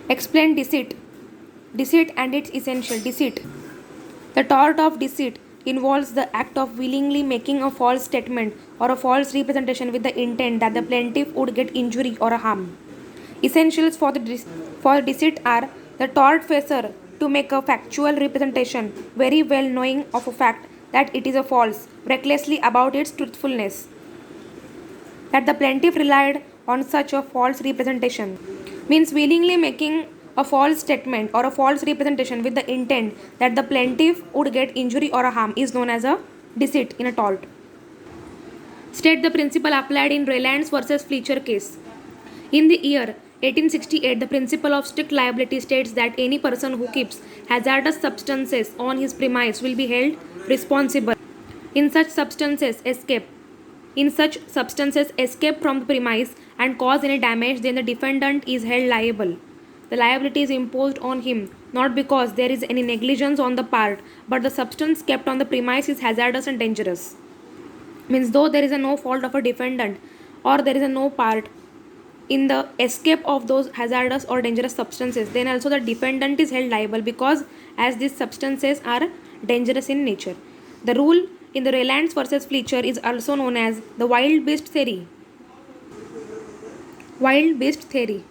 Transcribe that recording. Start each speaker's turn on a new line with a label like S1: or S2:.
S1: Explain deceit. Deceit and its essential. Deceit. The tort of deceit involves the act of willingly making a false statement or a false representation with the intent that the plaintiff would get injury or harm. Essentials for deceit are the tortfeasor to make a factual representation, very well knowing of a fact that it is a false, recklessly about its truthfulness. That the plaintiff relied on such a false representation means willingly making a false statement or a false representation with the intent that the plaintiff would get injury or a harm is known as a deceit in a tort. State the principle applied in Reliance versus Fletcher case. In the year 1868, the principle of strict liability states that any person who keeps hazardous substances on his premise will be held responsible. In such substances escape from the premise and cause any damage, then the defendant is held liable. The liability is imposed on him not because there is any negligence on the part, but the substance kept on the premise is hazardous and dangerous. Means though there is a no fault of a defendant or there is a no part in the escape of those hazardous or dangerous substances, then also the defendant is held liable because as these substances are dangerous in nature. The rule in the Reliance versus Fletcher is also known as the wild beast theory. Wild beast theory.